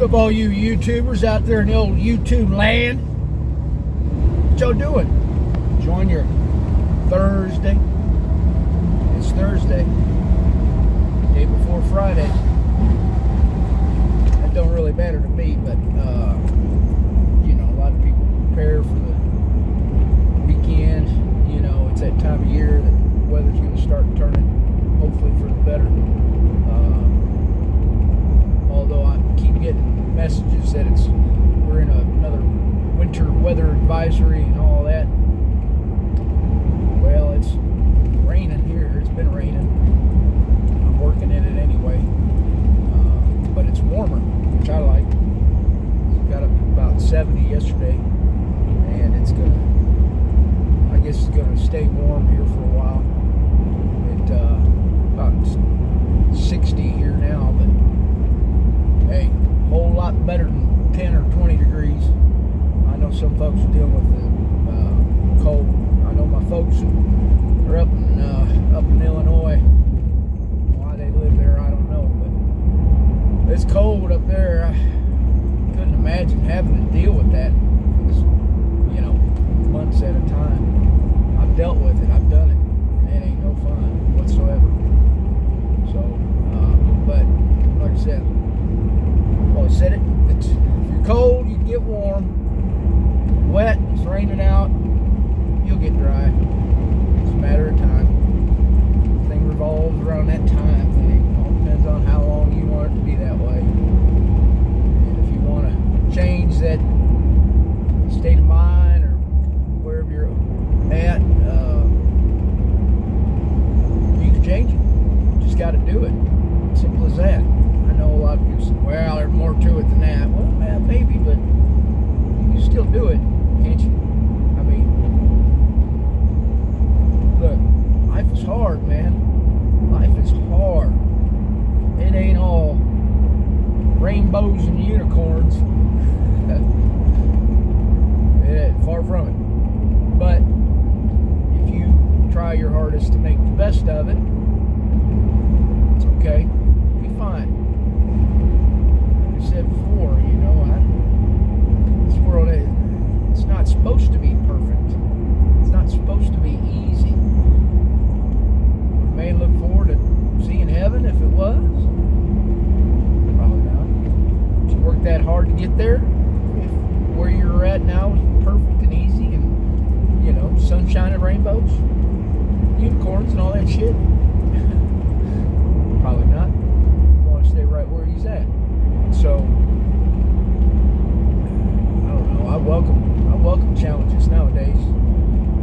Of all you YouTubers out there in the old YouTube land, what y'all doing? Enjoying your Thursday. It's Thursday, day before Friday. That don't really matter to me, but you know, a lot of people prepare for the weekend. You know, it's that time of year that the weather's going to start turning, hopefully for the better. Although I keep getting messages that we're in another winter weather advisory and all that. Well, it's raining here. It's been raining. I'm working in it anyway. But it's warmer, which I like. It got up to about 70 yesterday, and I guess it's gonna stay warm here for a while. About 60 here now, but hey, a whole lot better than 10 or 20 degrees. I know some folks are dealing with the cold. I know my folks who are up in Illinois. Why they live there, I don't know. But it's cold up there. I couldn't imagine having to deal with that for, you know, months at a time. I've dealt with it. I've done it. And it ain't no fun whatsoever. So, but like I said, well, I said it. If you're cold, you get warm. Wet, it's raining out, you'll get dry. It's a matter of time. Everything revolves around that time thing. It all depends on how long you want it to be that way. And if you want to change that state of mind or wherever you're at, you can change it. You just got to do it. Simple as that. I know a lot of people say, well, there's more to it than that. Well, man, maybe, but you can still do it, can't you? I mean, look, life is hard, man. Life is hard. It ain't all rainbows and unicorns. Far from it. But if you try your hardest to make the best of it, it's okay. You'll be fine. Like I said before, you know, this world, it's not supposed to be perfect. It's not supposed to be easy. We may look forward to seeing heaven if it was. Probably not. But you work that hard to get there. If where you're at now is perfect and easy and, you know, sunshine and rainbows, unicorns and all that shit, probably not. You want to stay right where he's at. So, I don't know. I welcome challenges nowadays.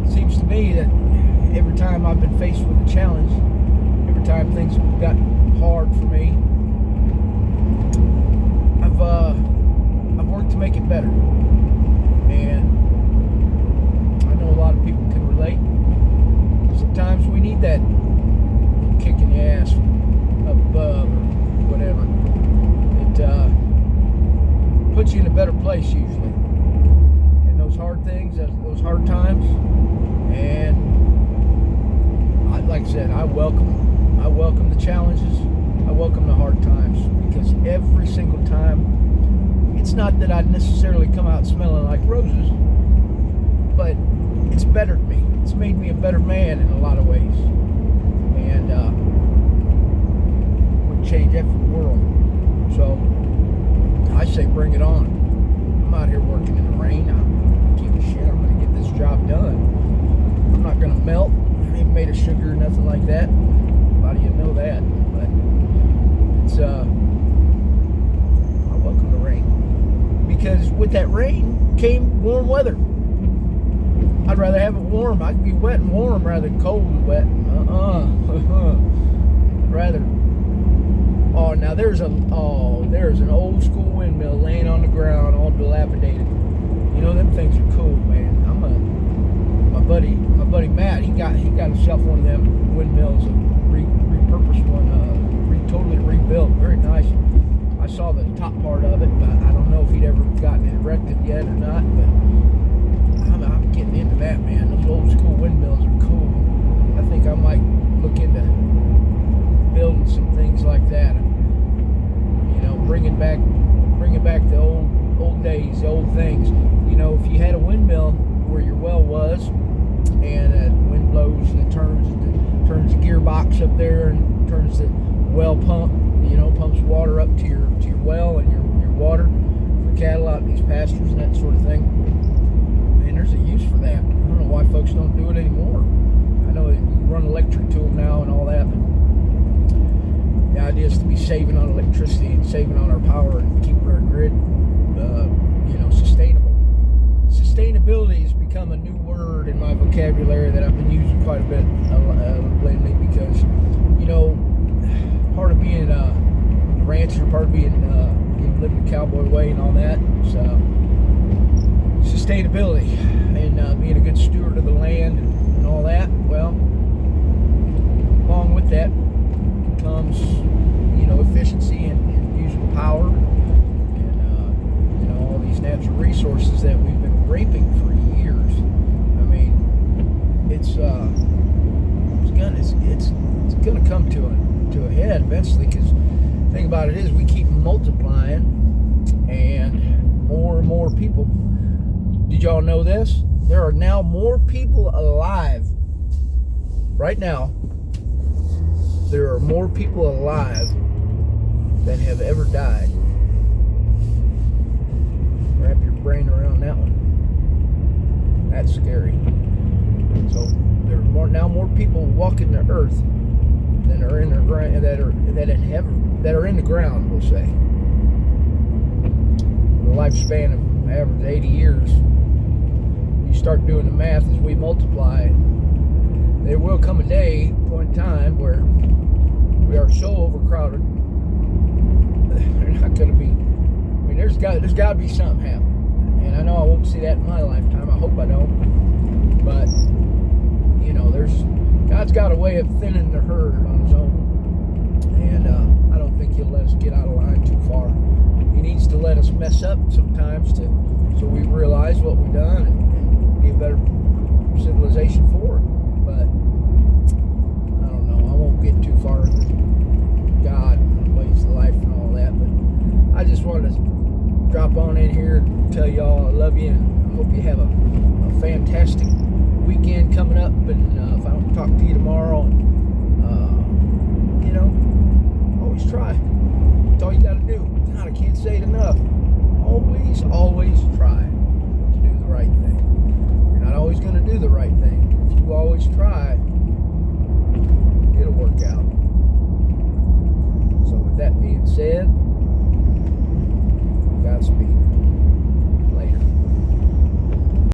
It seems to me that every time I've been faced with a challenge, every time things have gotten hard for me, I've worked to make it better. And I know a lot of people can relate. Sometimes we need that kick in the ass from up above or whatever. It puts you in a better place usually. And those hard things, those hard times, and like I said, I welcome the challenges. I welcome the hard times, because every single time, it's not that I necessarily come out smelling like roses, but it's bettered me. It's made me a better man in a lot of ways. And would change that for the world. So I say bring it on. I'm out here working in the rain. I don't give a shit. I'm going to get this job done. I'm not going to melt. I ain't made of sugar or nothing like that. A lot of you know that. But it's I welcome the rain. Because with that rain came warm weather. I'd rather have it warm. I can be wet and warm rather than cold and wet. Rather. Oh, now there's an old school windmill laying on the ground, all dilapidated. You know, them things are cool, man. My buddy Matt, he got himself one of them windmills, a repurposed one, totally rebuilt, very nice. I saw the top part of it, but I don't know if he'd ever gotten it erected yet or not. But I'm getting into that, man. Those old school windmills are cool. I think I might look into building some things like that. You know, bringing back bring it back to old days, old things. You know, if you had a windmill where your well was, and the wind blows and it turns the gearbox up there and turns the well pump, you know, pumps water up to your well and your water for cattle out in these pastures and that sort of thing. Man, there's a use for that. I don't know why folks don't do it anymore. I know you run electric to them now and all that, but the idea is to be saving on electricity and saving on our power and keeping our grid, sustainable. Sustainability has become a new word in my vocabulary that I've been using quite a bit lately because, you know, part of being a rancher, part of being living the cowboy way and all that, so sustainability and being a good steward of the land and all that. Well, along with that comes, you know, efficiency and using power and all these natural resources that we've been raping for years. I mean, it's gonna come to a head eventually, because the thing about it is we keep multiplying and more people. Did y'all know this? There are now more people alive right now. There are more people alive than have ever died. Wrap your brain around that one. That's scary. So there are more people walking the earth than are in the ground, that are in the ground, we'll say. The lifespan of average 80 years. You start doing the math as we multiply. There will come a point in time where we are so overcrowded. They're not going to be. I mean, there's got to be something happening, and I know I won't see that in my lifetime. I hope I don't. But you know, God's got a way of thinning the herd on His own, and I don't think He'll let us get out of line too far. He needs to let us mess up sometimes so we realize what we've done and be a better civilization for it. But I don't know. I won't get too far into God and ways of life and all that. But I just wanted to drop on in here and tell y'all I love you, and I hope you have a fantastic weekend coming up. And if I don't talk to you tomorrow, always try. That's all you got to do.